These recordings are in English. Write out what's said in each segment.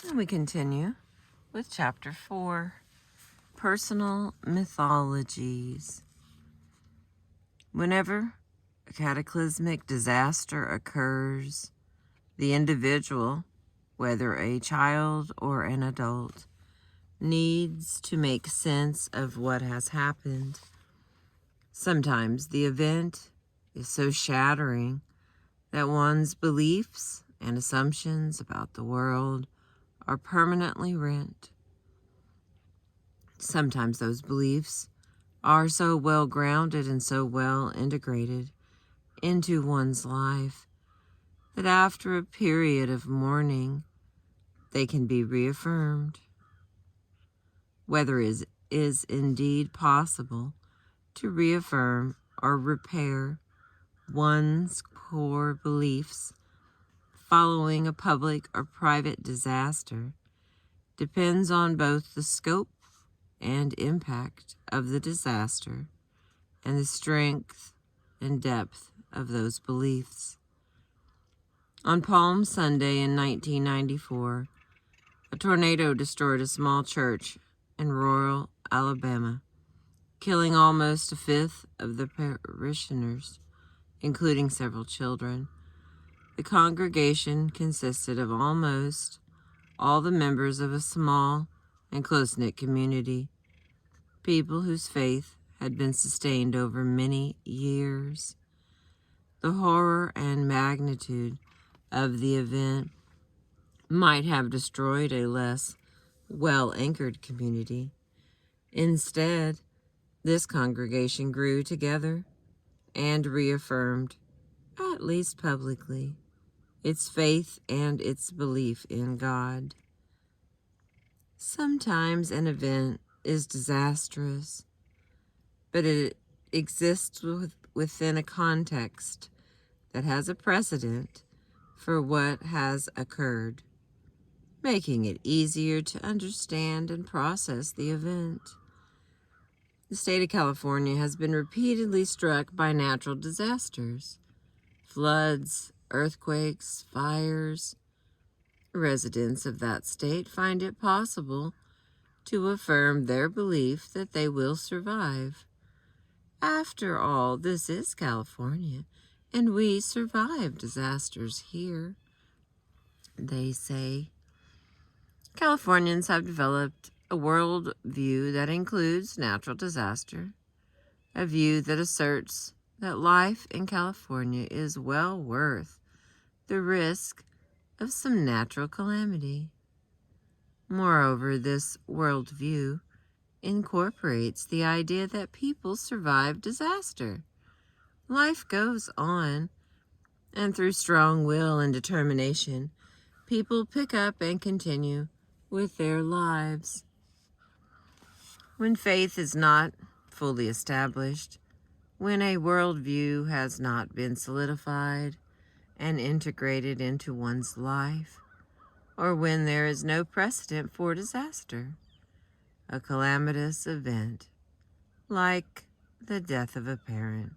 And we continue with Chapter 4, Personal Mythologies. Whenever a cataclysmic disaster occurs, the individual, whether a child or an adult, needs to make sense of what has happened. Sometimes the event is so shattering that one's beliefs and assumptions about the world are permanently rent. Sometimes those beliefs are so well grounded and so well integrated into one's life that after a period of mourning, they can be reaffirmed. Whether it is indeed possible to reaffirm or repair one's core beliefs following a public or private disaster depends on both the scope and impact of the disaster and the strength and depth of those beliefs. On Palm Sunday in 1994, a tornado destroyed a small church in rural Alabama, killing almost a fifth of the parishioners, including several children. The congregation consisted of almost all the members of a small and close-knit community, people whose faith had been sustained over many years. The horror and magnitude of the event might have destroyed a less well-anchored community. Instead, this congregation grew together and reaffirmed, at least publicly, its faith and its belief in God. Sometimes an event is disastrous, but it exists within a context that has a precedent for what has occurred, making it easier to understand and process the event. The state of California has been repeatedly struck by natural disasters, floods, earthquakes, fires. Residents of that state find it possible to affirm their belief that they will survive. After all, this is California, and we survive disasters here, they say. Californians have developed a world view that includes natural disaster, a view that asserts that life in California is well worth the risk of some natural calamity. Moreover, this worldview incorporates the idea that people survive disaster. Life goes on, and through strong will and determination, people pick up and continue with their lives. When faith is not fully established, when a worldview has not been solidified and integrated into one's life, or when there is no precedent for disaster, a calamitous event, like the death of a parent,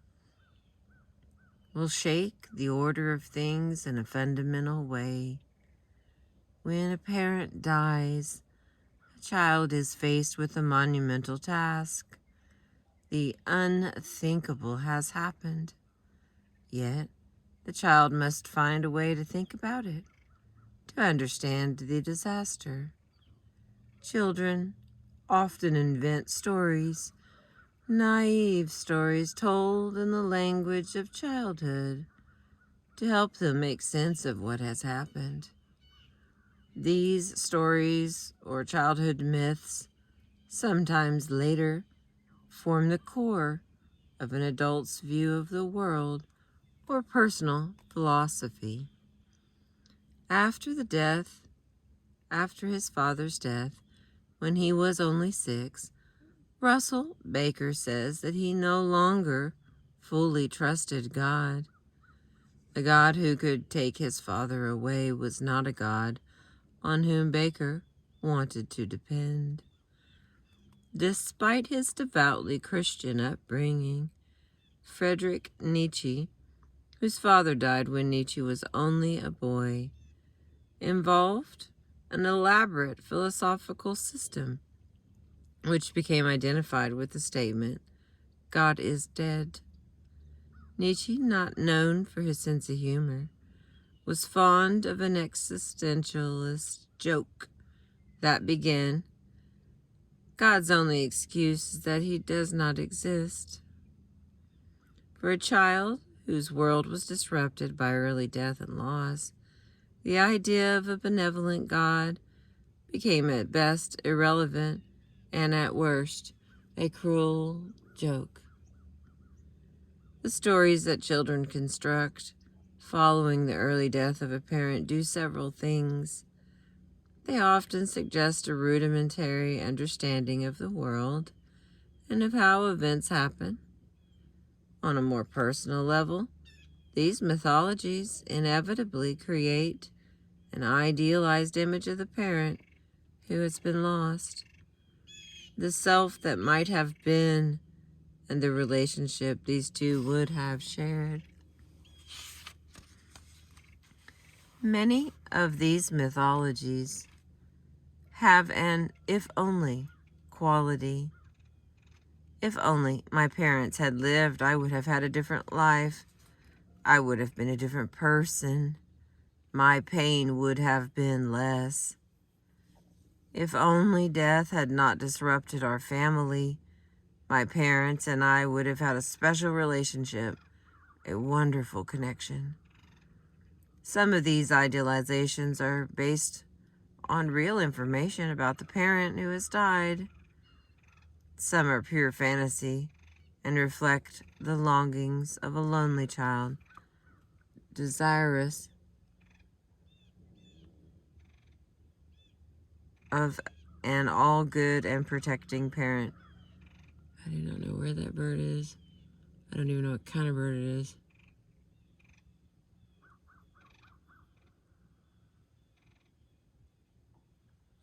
will shake the order of things in a fundamental way. When a parent dies, a child is faced with a monumental task. The unthinkable has happened, yet the child must find a way to think about it, to understand the disaster. Children often invent stories, naive stories told in the language of childhood, to help them make sense of what has happened. These stories or childhood myths sometimes later form the core of an adult's view of the world or personal philosophy. After his father's death, when he was only 6, Russell Baker says that he no longer fully trusted God. The God who could take his father away was not a God on whom Baker wanted to depend. Despite his devoutly Christian upbringing, Friedrich Nietzsche, whose father died when Nietzsche was only a boy, involved an elaborate philosophical system, which became identified with the statement, God is dead. Nietzsche, not known for his sense of humor, was fond of an existentialist joke that began, God's only excuse is that he does not exist. For a child whose world was disrupted by early death and loss, the idea of a benevolent God became at best irrelevant and at worst a cruel joke. The stories that children construct following the early death of a parent do several things. They often suggest a rudimentary understanding of the world and of how events happen. On a more personal level, these mythologies inevitably create an idealized image of the parent who has been lost, the self that might have been, and the relationship these two would have shared. Many of these mythologies have an if only quality. If only my parents had lived, I would have had a different life. I would have been a different person. My pain would have been less. If only death had not disrupted our family, my parents and I would have had a special relationship, a wonderful connection. Some of these idealizations are based on real information about the parent who has died. Some are pure fantasy and reflect the longings of a lonely child, desirous of an all-good and protecting parent. I do not know where that bird is. I don't even know what kind of bird it is.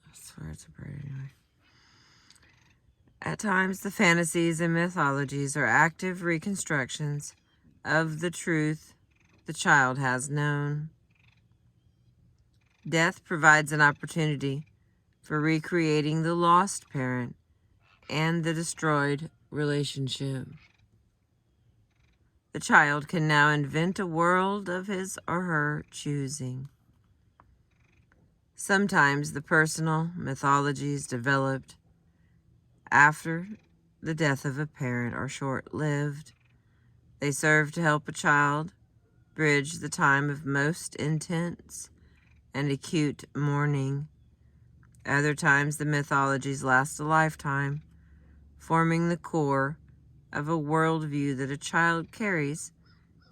I swear it's a bird anyway. At times, the fantasies and mythologies are active reconstructions of the truth the child has known. Death provides an opportunity for recreating the lost parent and the destroyed relationship. The child can now invent a world of his or her choosing. Sometimes the personal mythologies developed after the death of a parent are short-lived. They serve to help a child bridge the time of most intense and acute mourning. Other times the mythologies last a lifetime, forming the core of a worldview that a child carries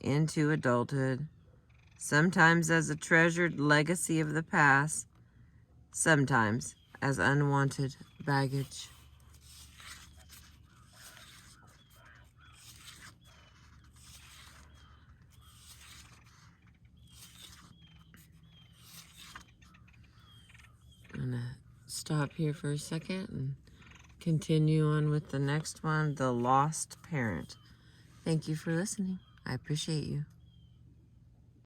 into adulthood, sometimes as a treasured legacy of the past, sometimes as unwanted baggage. I'm going to stop here for a second and continue on with the next one, The Lost Parent. Thank you for listening. I appreciate you.